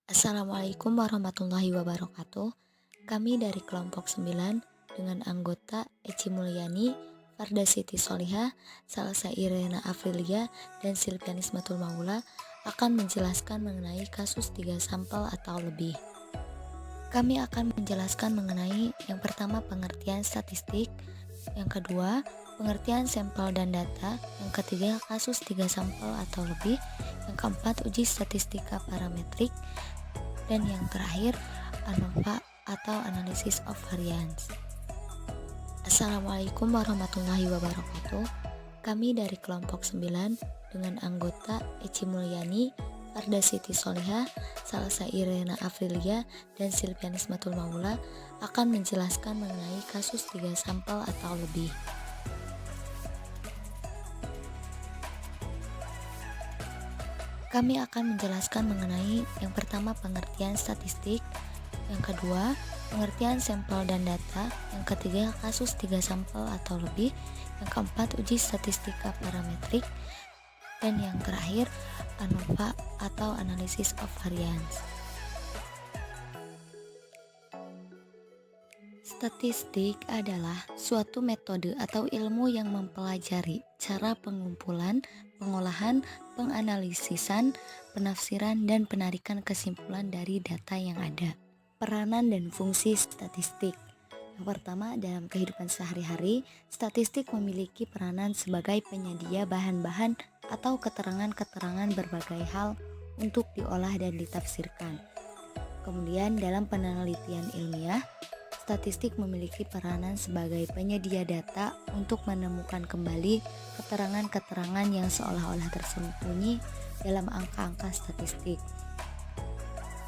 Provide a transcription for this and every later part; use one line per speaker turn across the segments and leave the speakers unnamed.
Assalamualaikum warahmatullahi wabarakatuh. Kami dari kelompok 9 dengan anggota Eci Mulyani, Farda Siti Solihah, Salsa Irena Afrilia, dan Silvianis Matul Maula akan menjelaskan mengenai kasus 3 sampel atau lebih. Kami akan menjelaskan mengenai yang pertama pengertian statistik, yang kedua pengertian sampel dan data, yang ketiga kasus 3 sampel atau lebih, yang keempat uji statistika parametrik, dan yang terakhir ANOVA atau Analysis of Variance. Assalamualaikum warahmatullahi wabarakatuh. Kami dari kelompok 9 dengan anggota Eci Mulyani, Farda Siti Solihah, Salsa Irena Afrilia, dan Silvianis Matul Maula akan menjelaskan mengenai kasus 3 sampel atau lebih. Kami akan menjelaskan mengenai yang pertama pengertian statistik, yang kedua pengertian sampel dan data, yang ketiga kasus 3 sampel atau lebih, yang keempat uji statistika parametrik, dan yang terakhir ANOVA atau Analysis of Variance. Statistik adalah suatu metode atau ilmu yang mempelajari cara pengumpulan, pengolahan, penganalisisan, penafsiran, dan penarikan kesimpulan dari data yang ada. Peranan dan fungsi statistik. Yang pertama, dalam kehidupan sehari-hari, statistik memiliki peranan sebagai penyedia bahan-bahan atau keterangan-keterangan berbagai hal untuk diolah dan ditafsirkan. Kemudian, dalam penelitian ilmiah, statistik memiliki peranan sebagai penyedia data untuk menemukan kembali keterangan-keterangan yang seolah-olah tersembunyi dalam angka-angka statistik.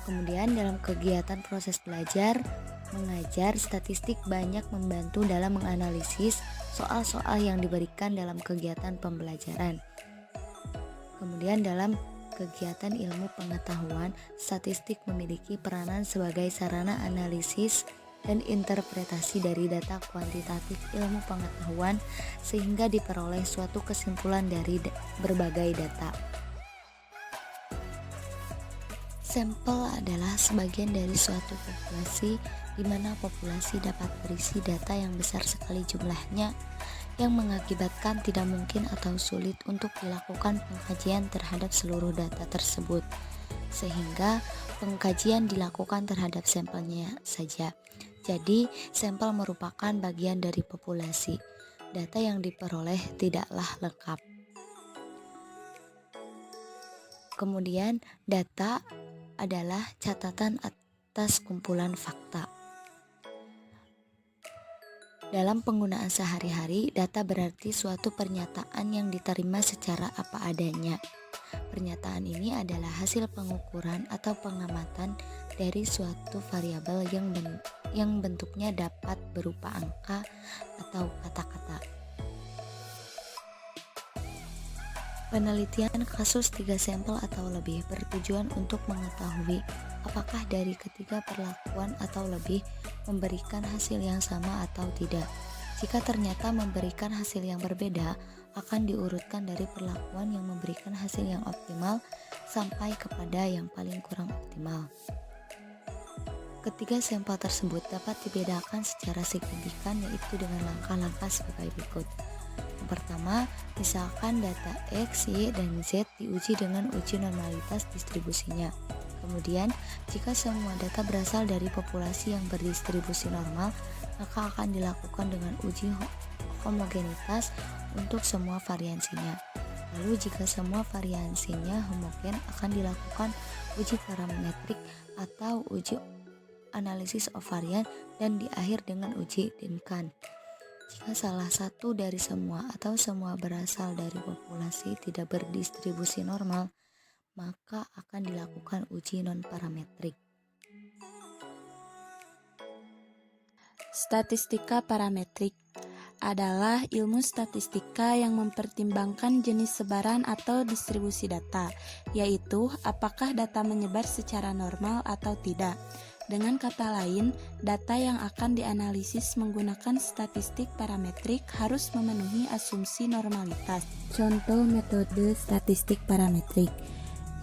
Kemudian dalam kegiatan proses belajar, mengajar, statistik banyak membantu dalam menganalisis soal-soal yang diberikan dalam kegiatan pembelajaran. Kemudian dalam kegiatan ilmu pengetahuan, statistik memiliki peranan sebagai sarana analisis dan interpretasi dari data kuantitatif ilmu pengetahuan sehingga diperoleh suatu kesimpulan dari berbagai data. Sampel adalah sebagian dari suatu populasi di mana populasi dapat berisi data yang besar sekali jumlahnya yang mengakibatkan tidak mungkin atau sulit untuk dilakukan pengkajian terhadap seluruh data tersebut, sehingga pengkajian dilakukan terhadap sampelnya saja. Jadi, sampel merupakan bagian dari populasi. Data yang diperoleh tidaklah lengkap. Kemudian, data adalah catatan atas kumpulan fakta. Dalam penggunaan sehari-hari, data berarti suatu pernyataan yang diterima secara apa adanya. Pernyataan ini adalah hasil pengukuran atau pengamatan dari suatu variabel yang bentuknya dapat berupa angka atau kata-kata. Penelitian kasus 3 sampel atau lebih bertujuan untuk mengetahui apakah dari ketiga perlakuan atau lebih memberikan hasil yang sama atau tidak. Jika ternyata memberikan hasil yang berbeda, akan diurutkan dari perlakuan yang memberikan hasil yang optimal sampai kepada yang paling kurang optimal. Ketiga sampel tersebut dapat dibedakan secara signifikan, yaitu dengan langkah-langkah sebagai berikut. Yang pertama, misalkan data X, Y, dan Z diuji dengan uji normalitas distribusinya. Kemudian, jika semua data berasal dari populasi yang berdistribusi normal, maka akan dilakukan dengan uji homogenitas untuk semua variansinya. Lalu jika semua variansinya homogen, akan dilakukan uji parametrik atau uji analysis of variance, dan di akhir dengan uji Duncan. Jika salah satu dari semua atau semua berasal dari populasi tidak berdistribusi normal, maka akan dilakukan uji non-parametrik.
Statistika parametrik adalah ilmu statistika yang mempertimbangkan jenis sebaran atau distribusi data, yaitu apakah data menyebar secara normal atau tidak. Dengan kata lain, data yang akan dianalisis menggunakan statistik parametrik harus memenuhi asumsi normalitas. Contoh metode statistik parametrik.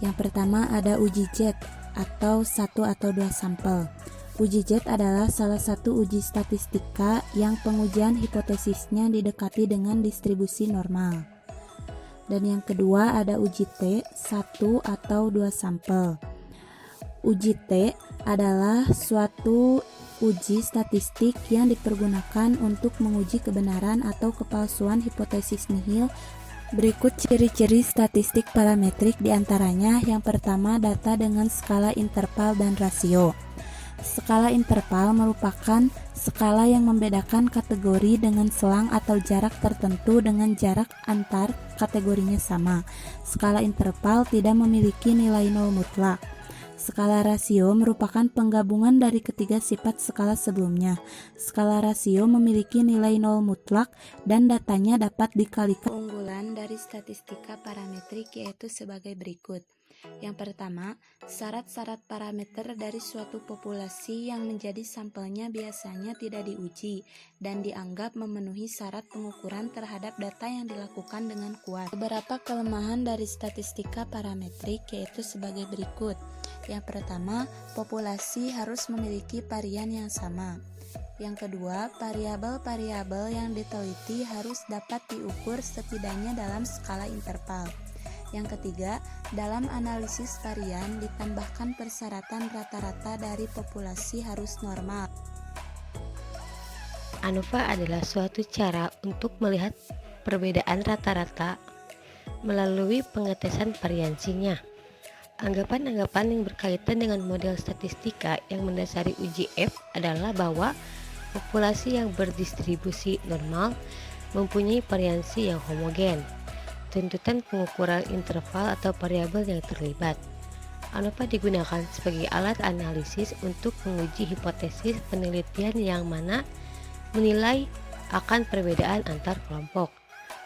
Yang pertama ada uji Z. atau satu atau dua sampel. Uji Z adalah salah satu uji statistika yang pengujian hipotesisnya didekati dengan distribusi normal. Dan yang kedua ada uji T, satu atau dua sampel. Uji T adalah suatu uji statistik yang dipergunakan untuk menguji kebenaran atau kepalsuan hipotesis nihil. Berikut ciri-ciri statistik parametrik diantaranya. Yang pertama, data dengan skala interval dan rasio. Skala interval merupakan skala yang membedakan kategori dengan selang atau jarak tertentu dengan jarak antar kategorinya sama. Skala interval tidak memiliki nilai nol mutlak. Skala rasio merupakan penggabungan dari ketiga sifat skala sebelumnya. Skala rasio memiliki nilai nol mutlak dan datanya dapat dikalikan. Keunggulan dari statistika parametrik yaitu sebagai berikut. Yang pertama, syarat-syarat parameter dari suatu populasi yang menjadi sampelnya biasanya tidak diuji dan dianggap memenuhi syarat pengukuran terhadap data yang dilakukan dengan kuat. Beberapa kelemahan dari statistika parametrik yaitu sebagai berikut. Yang pertama, populasi harus memiliki varian yang sama. Yang kedua, variabel-variabel yang diteliti harus dapat diukur setidaknya dalam skala interval. Yang ketiga, dalam analisis varian ditambahkan persyaratan rata-rata dari populasi harus normal.
ANOVA adalah suatu cara untuk melihat perbedaan rata-rata melalui pengetesan variansinya. Anggapan-anggapan yang berkaitan dengan model statistika yang mendasari uji F adalah bahwa populasi yang berdistribusi normal mempunyai variansi yang homogen. Tuntutan pengukuran interval atau variabel yang terlibat. ANOVA digunakan sebagai alat analisis untuk menguji hipotesis penelitian yang mana menilai akan perbedaan antar kelompok.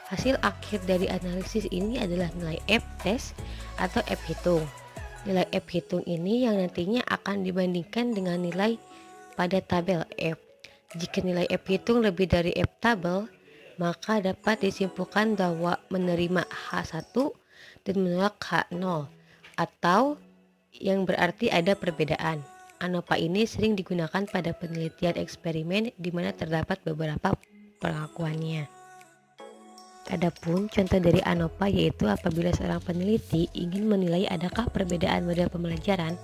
Hasil akhir dari analisis ini adalah nilai F-test atau F-hitung. Nilai F-hitung ini yang nantinya akan dibandingkan dengan nilai pada tabel F. Jika nilai F-hitung lebih dari F-tabel, maka dapat disimpulkan bahwa menerima H1 dan menolak H0, atau yang berarti ada perbedaan. ANOVA ini sering digunakan pada penelitian eksperimen di mana terdapat beberapa pengakuannya. Adapun contoh dari ANOVA yaitu apabila seorang peneliti ingin menilai adakah perbedaan model pembelajaran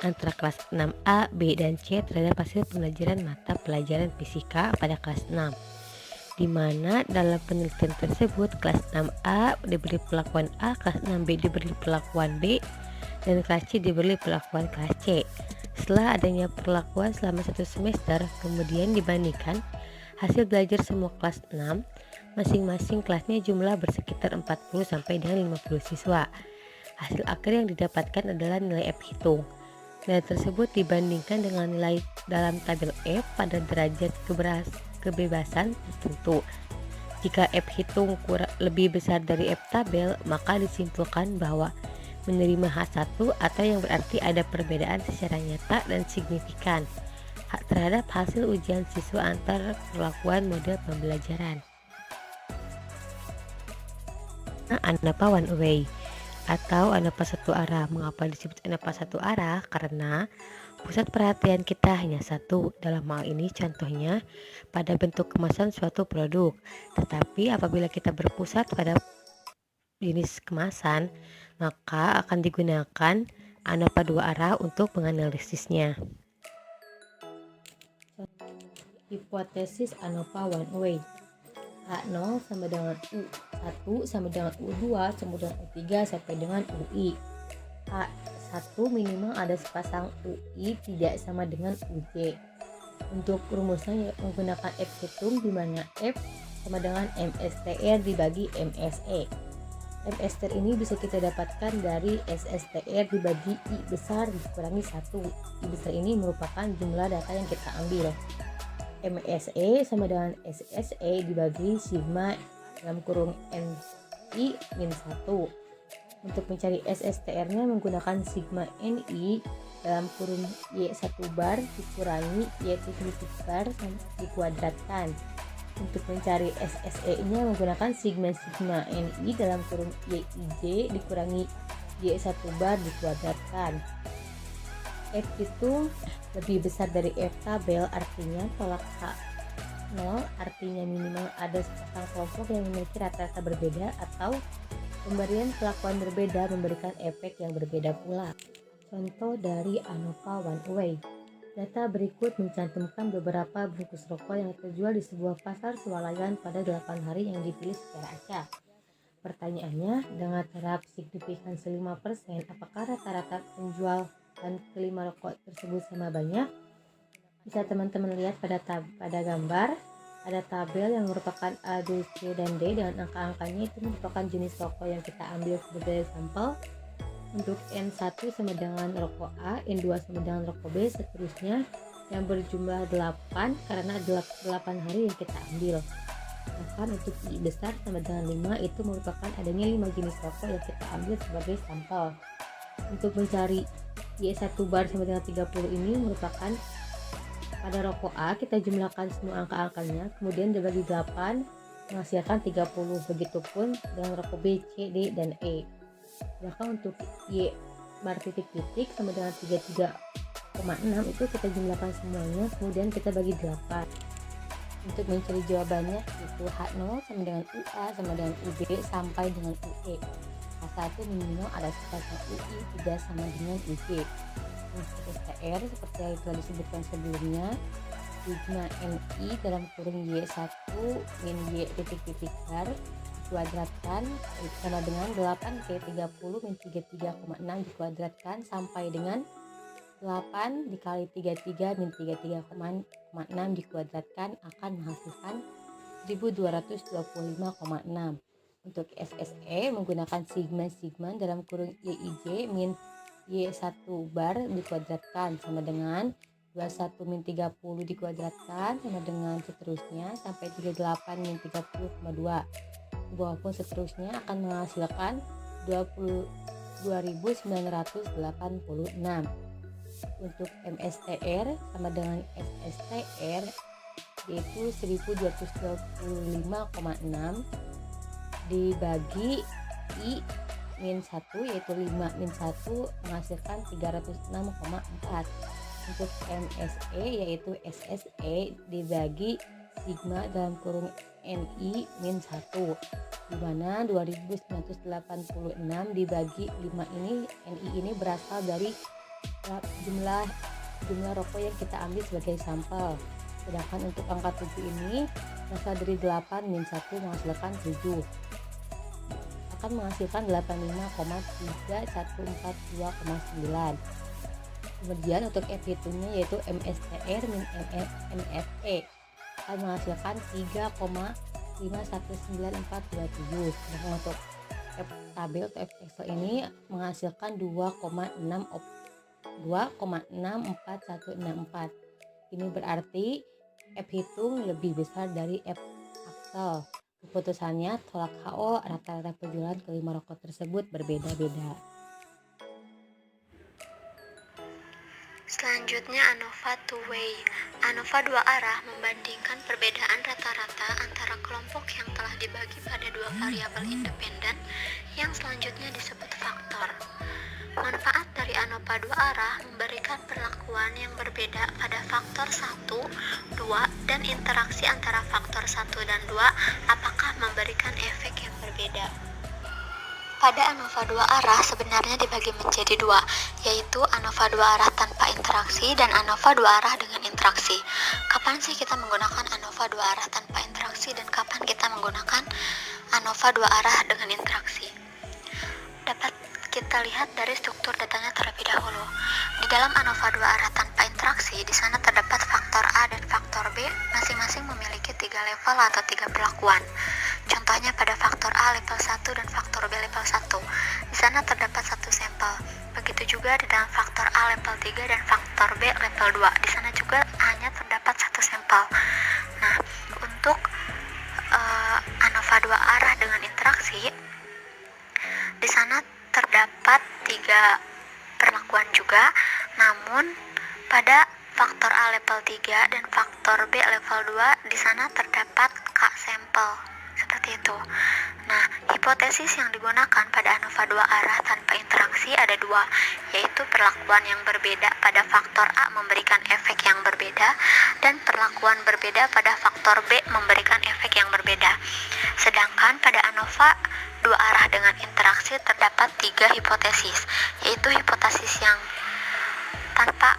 antara kelas 6A, B, dan C terhadap hasil pembelajaran mata pelajaran fisika pada kelas 6. Di mana dalam penelitian tersebut kelas 6A diberi perlakuan A, kelas 6B diberi perlakuan B, dan kelas C diberi perlakuan kelas C. Setelah adanya perlakuan selama 1 semester, kemudian dibandingkan hasil belajar semua kelas 6, masing-masing kelasnya jumlah bersekitar 40 sampai dengan 50 siswa. Hasil akhir yang didapatkan adalah nilai F-hitung. Nilai tersebut dibandingkan dengan nilai dalam tabel F pada derajat kebebasan tertentu. Jika F-hitung lebih besar dari F-tabel, maka disimpulkan bahwa menerima H1 atau yang berarti ada perbedaan secara nyata dan signifikan terhadap hasil ujian siswa antar perlakuan model pembelajaran. ANOVA one way atau ANOVA satu arah. Mengapa disebut ANOVA satu arah? Karena pusat perhatian kita hanya satu. Dalam hal ini contohnya pada bentuk kemasan suatu produk. Tetapi apabila kita berpusat pada jenis kemasan, maka akan digunakan ANOVA dua arah untuk menganalisisnya. Hipotesis ANOVA one way. H0 sama dengan U1 sama dengan U2 sama dengan U3 sampai dengan UI. H1 minimal ada sepasang UI tidak sama dengan UJ. Untuk rumusnya menggunakan F-hitung di mana F sama dengan MSTR dibagi MSE. MSTR ini bisa kita dapatkan dari SSTR dibagi I besar dikurangi 1. I besar ini merupakan jumlah data yang kita ambil. MSE sama dengan SSE dibagi sigma dalam kurung NI min 1. Untuk mencari SSTR-nya menggunakan sigma NI dalam kurung Y1 bar dikurangi Y7 bar dikuadratkan. Untuk mencari SSE-nya menggunakan sigma NI dalam kurung YIJ dikurangi Y1 bar dikuadratkan. F itu lebih besar dari F tabel, artinya tolak H0 artinya minimal ada sepasang kelompok yang memiliki rata-rata berbeda, atau pemberian perlakuan berbeda memberikan efek yang berbeda pula. Contoh dari ANOVA One Way. Data berikut mencantumkan beberapa bungkus rokok yang terjual di sebuah pasar swalayan pada 8 hari yang dipilih secara acak. Pertanyaannya, dengan taraf signifikan 5%, apakah rata-rata penjual dan kelima rokok tersebut sama banyak? Bisa teman-teman lihat pada gambar, ada tabel yang merupakan A, B, C, dan D dengan angka-angkanya. Itu merupakan jenis rokok yang kita ambil sebagai sampel. Untuk N1 sama dengan rokok A, N2 sama dengan rokok B, seterusnya yang berjumlah 8 karena 8 hari yang kita ambil. Bahkan untuk I besar sama dengan 5 itu merupakan adanya 5 jenis rokok yang kita ambil sebagai sampel. Untuk mencari Y1 bar sama dengan 30 ini merupakan pada rokok A kita jumlahkan semua angka-angkanya, kemudian dibagi 8 menghasilkan 30. Begitupun dengan rokok B, C, D, dan E. Sedangkan untuk Y bar titik-titik sama dengan 33,6 itu kita jumlahkan semuanya, kemudian kita bagi 8. Untuk mencari jawabannya itu H0 sama dengan UA sama dengan UB sampai dengan UE. H1 minimal ada sepasang UI, 3 sama dengan UB. Untuk STR seperti yang telah disebutkan sebelumnya, sigma NI dalam kurung Y1 min Y titik-titik bar dikuadratkan sama dengan 8 ke 30 min 33,6 dikuadratkan sampai dengan 8 dikali 33 min 33,6 dikuadratkan akan menghasilkan 1225,6. Untuk SSE menggunakan sigma dalam kurung YIJ min Y1 bar dikuadratkan sama dengan 21 min 30 dikuadratkan sama dengan seterusnya sampai 38 min 30,2. Walaupun seterusnya akan menghasilkan 22.986. Untuk MSTR sama dengan SSTR yaitu 1225,6 dibagi I min 1 yaitu 5 min 1 menghasilkan 306,4. Untuk MSE yaitu SSE dibagi sigma dalam kurung NI min 1, dimana 2986 dibagi 5 ini, NI ini berasal dari jumlah rokok yang kita ambil sebagai sampel. Sedangkan untuk angka 7 ini berasal dari 8 min 1 menghasilkan 7, akan menghasilkan 85,3142,9. Kemudian untuk F hitungnya yaitu MSTR min MFE akan menghasilkan 3,519427. Sedangkan untuk F tabel atau F Excel ini menghasilkan 2,64164. Ini berarti F hitung lebih besar dari F Excel. Keputusannya tolak HO rata-rata penjualan kelima rokok tersebut berbeda-beda.
Selanjutnya ANOVA two way. ANOVA dua arah membandingkan perbedaan rata-rata antara kelompok yang telah dibagi pada dua variabel independen yang selanjutnya disebut faktor. Manfaat dari ANOVA dua arah memberikan perlakuan yang berbeda pada faktor 1, 2, dan interaksi antara faktor 1 dan 2 apakah memberikan efek yang berbeda. Pada ANOVA dua arah sebenarnya dibagi menjadi dua, yaitu ANOVA dua arah tanpa interaksi dan ANOVA dua arah dengan interaksi. Kapan sih kita menggunakan ANOVA dua arah tanpa interaksi dan kapan kita menggunakan ANOVA dua arah dengan interaksi? Dapat kita lihat dari struktur datanya terlebih dahulu. Di dalam ANOVA dua arah tanpa interaksi, di sana terdapat faktor A dan faktor B masing-masing memiliki 3 level atau 3 perlakuan. Contohnya pada faktor A level 1 dan faktor B level 1. Di sana terdapat 1 sampel. Begitu juga di dalam faktor A level 3 dan faktor B level 2. Di sana juga hanya terdapat 1 sampel. Nah, untuk ANOVA dua arah dengan interaksi, di sana terdapat 3 perlakuan juga, namun pada faktor A level 3 dan faktor B level 2 di sana terdapat K sampel. seperti itu. Nah, hipotesis yang digunakan pada ANOVA dua arah tanpa interaksi ada dua, yaitu perlakuan yang berbeda pada faktor A memberikan efek yang berbeda, dan perlakuan berbeda pada faktor B memberikan efek yang berbeda. Sedangkan pada ANOVA dua arah dengan interaksi terdapat 3 hipotesis, yaitu hipotesis yang tanpa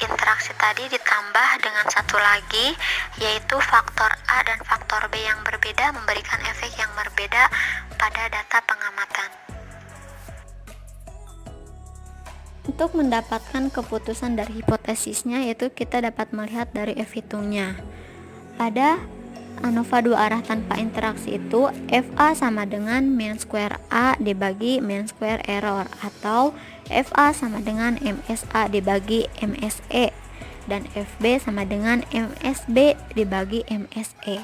interaksi tadi ditambah dengan satu lagi, yaitu faktor A dan faktor B yang berbeda memberikan efek yang berbeda pada data pengamatan. Untuk mendapatkan keputusan dari hipotesisnya, yaitu kita dapat melihat dari F-hitungnya. Pada ANOVA dua arah tanpa interaksi itu FA sama dengan mean square A dibagi mean square error, atau FA sama dengan MSA dibagi MSE, dan FB sama dengan MSB dibagi MSE.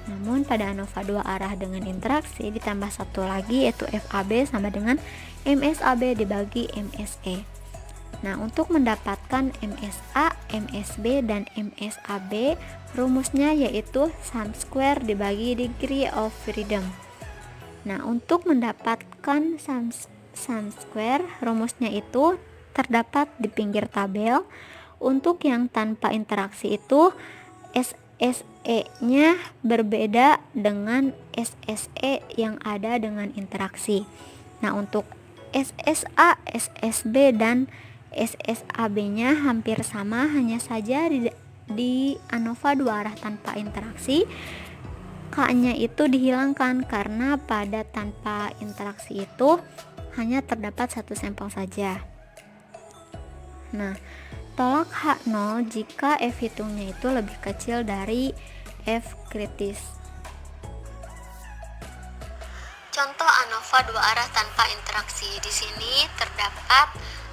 Namun pada ANOVA dua arah dengan interaksi ditambah satu lagi, yaitu FAB sama dengan MSAB dibagi MSE. Nah, untuk mendapatkan MSA, MSB, dan MSAB, rumusnya yaitu sum square dibagi degree of freedom. Nah, untuk mendapatkan sum square, rumusnya itu terdapat di pinggir tabel. Untuk yang tanpa interaksi itu SSE-nya berbeda dengan SSE yang ada dengan interaksi. Nah, untuk SSA, SSB, dan SSAB-nya hampir sama, hanya saja di ANOVA dua arah tanpa interaksi K-nya itu dihilangkan karena pada tanpa interaksi itu hanya terdapat satu sampel saja. Nah, tolak H0 jika F hitungnya itu lebih kecil dari F kritis. Contoh ANOVA dua arah tanpa interaksi. Di sini terdapat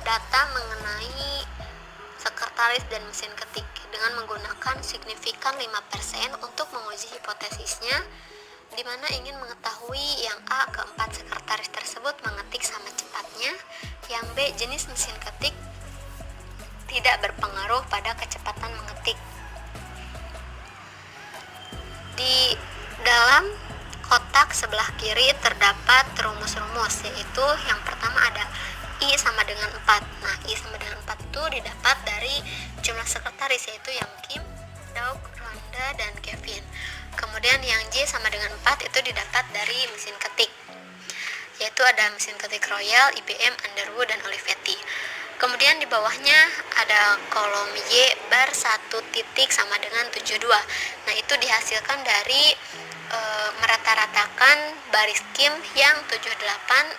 data mengenai sekretaris dan mesin ketik dengan menggunakan signifikan 5% untuk menguji hipotesisnya, di mana ingin mengetahui yang A, keempat sekretaris tersebut mengetik sama cepatnya, yang B, jenis mesin ketik tidak berpengaruh pada kecepatan mengetik. Di dalam kotak sebelah kiri terdapat rumus-rumus, yaitu yang pertama ada I sama dengan 4. Nah, I sama dengan 4 itu didapat dari jumlah sekretaris, yaitu yang Kim, Doug, Rhonda, dan Kevin. Kemudian yang J sama dengan 4 itu didapat dari mesin ketik, yaitu ada mesin ketik Royal, IBM, Underwood, dan Olivetti. Kemudian di bawahnya ada kolom Y bar 1 titik sama dengan 72. Nah, itu dihasilkan dari merata-ratakan baris Kim yang 78,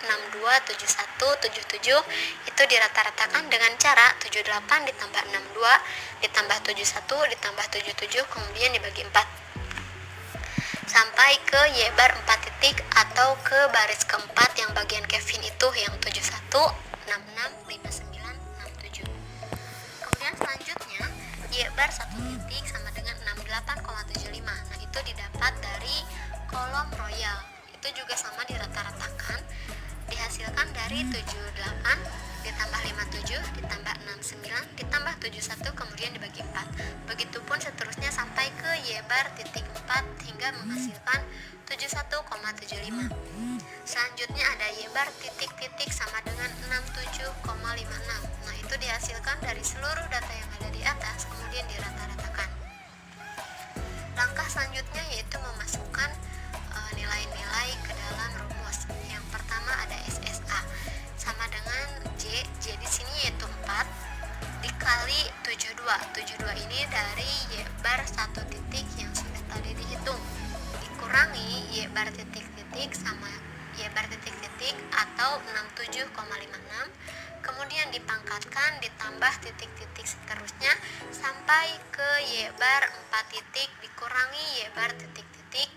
62, 71, 77 itu dirata-ratakan dengan cara 78 ditambah 62 ditambah 71 ditambah 77 kemudian dibagi 4 sampai ke Y bar 4 titik atau ke baris keempat yang bagian Kevin itu yang 71, 66, 59, 67. Kemudian selanjutnya Y bar 1 titik sama dengan 68,75. Nah, itu didapat dari kolom Royal. Itu juga sama dirata-ratakan, dihasilkan dari 78 ditambah 57 ditambah 69 ditambah 71 kemudian dibagi 4. Begitupun seterusnya sampai ke Y bar titik 4 hingga menghasilkan 71,75. Selanjutnya ada Y bar titik-titik sama dengan 67,56. Nah, itu dihasilkan dari seluruh data yang ada di atas kemudian dirata-ratakan. Langkah selanjutnya yaitu memasukkan nilai-nilai ke dalam rumus. Yang pertama ada SSA sama dengan J di sini yaitu 4 dikali 72. 72 ini dari Y bar 1 titik yang sudah tadi dihitung dikurangi Y bar titik-titik sama Y bar titik-titik atau 67,56, kemudian dipangkatkan ditambah titik-titik seterusnya sampai ke Y bar 4 titik dikurangi Y bar titik-titik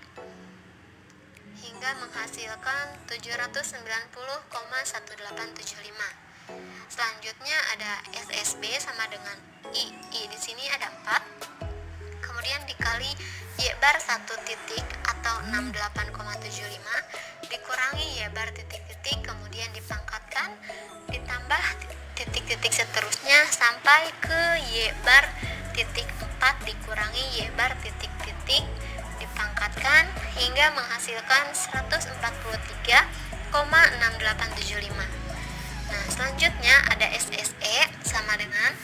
hingga menghasilkan 790,1875. Selanjutnya ada SSB sama dengan I di sini ada 4. Kemudian dikali Y bar 1 titik atau 68,75 dikurangi Y bar titik-titik kemudian dipangkatkan ditambah titik-titik seterusnya sampai ke Y bar titik 4 dikurangi Y bar titik-titik dipangkatkan hingga menghasilkan 143,6875. Nah, selanjutnya ada SSE sama dengan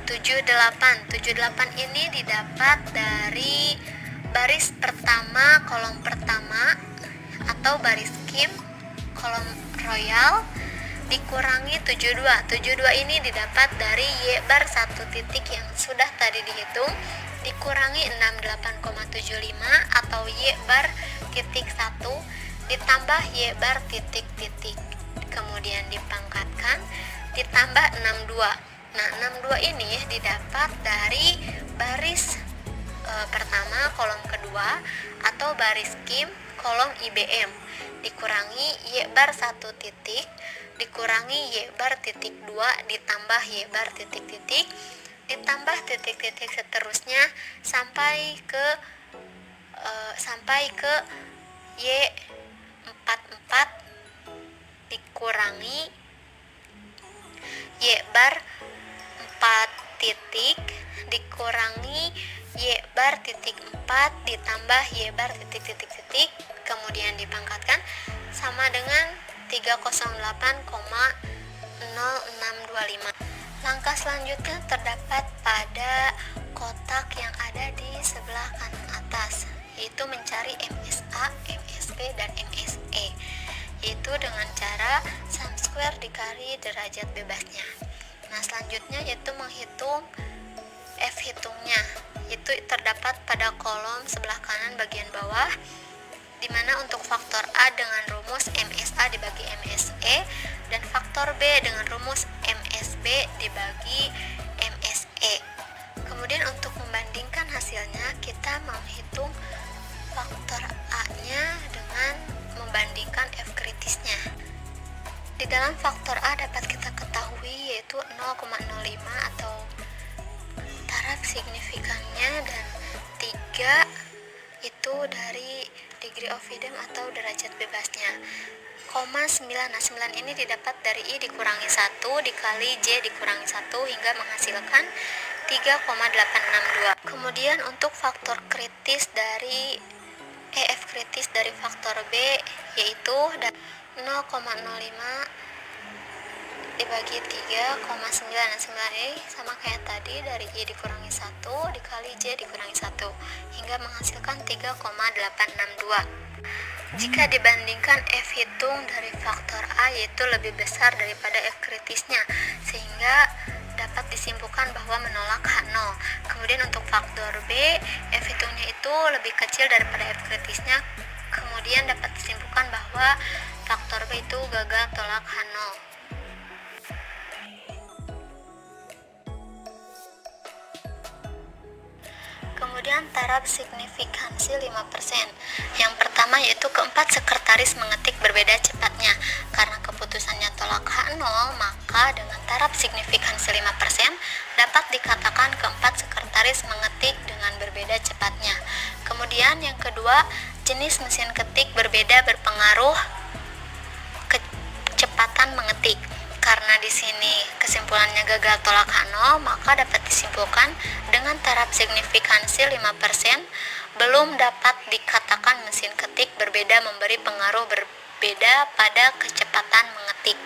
78. 78 ini didapat dari baris pertama kolom pertama atau baris kim kolom royal dikurangi 72. 72 ini didapat dari Y bar 1 titik yang sudah tadi dihitung dikurangi 68,75 atau Y bar titik 1 ditambah Y bar titik titik, kemudian dipangkatkan ditambah 62. Nah, 62 ini didapat dari baris pertama kolom kedua atau baris kim kolom IBM dikurangi Y bar 1 titik dikurangi Y bar titik 2 ditambah Y bar titik titik ditambah titik-titik seterusnya sampai ke Y44 dikurangi Y bar 4 titik dikurangi Y bar titik 4 ditambah Y bar titik titik titik, kemudian dipangkatkan sama dengan 308,0625. Langkah selanjutnya terdapat pada kotak yang ada di sebelah kanan atas, yaitu mencari MSA, MSB, dan MSE, yaitu dengan cara sum square dikali derajat bebasnya. Nah, selanjutnya yaitu menghitung F hitungnya, itu terdapat pada kolom sebelah kanan bagian bawah, di mana untuk faktor A dengan rumus MSA dibagi MSE dan faktor B dengan rumus MSB dibagi MSE. Kemudian untuk membandingkan hasilnya, kita menghitung faktor A-nya dengan membandingkan F kritisnya. Di dalam faktor A dapat kita ketahui yaitu 0,05 atau taraf signifikannya, dan 3 itu dari degree of freedom atau derajat bebasnya. 9. Nah, 9 ini didapat dari I dikurangi 1 dikali J dikurangi 1 hingga menghasilkan 3,862. Kemudian untuk faktor kritis dari F kritis dari faktor B yaitu 0,05 dibagi 3,9. 9 ini sama kayak tadi, dari Y dikurangi 1 dikali J dikurangi 1 hingga menghasilkan 3,862. Jika dibandingkan F hitung dari faktor A yaitu lebih besar daripada F kritisnya, sehingga dapat disimpulkan bahwa menolak H0. Kemudian untuk faktor B, F hitungnya itu lebih kecil daripada F kritisnya, kemudian dapat disimpulkan bahwa faktor B itu gagal tolak H0. Kemudian taraf signifikansi 5%. Yang pertama yaitu keempat sekretaris mengetik berbeda cepatnya. Karena keputusannya tolak H0, maka dengan taraf signifikansi 5% dapat dikatakan keempat sekretaris mengetik dengan berbeda cepatnya. Kemudian yang kedua, jenis mesin ketik berbeda berpengaruh kecepatan mengetik. Karena di sini kesimpulannya gagal tolak H0, maka dapat disimpulkan dengan taraf signifikansi 5% belum dapat dikatakan mesin ketik berbeda memberi pengaruh berbeda pada kecepatan mengetik.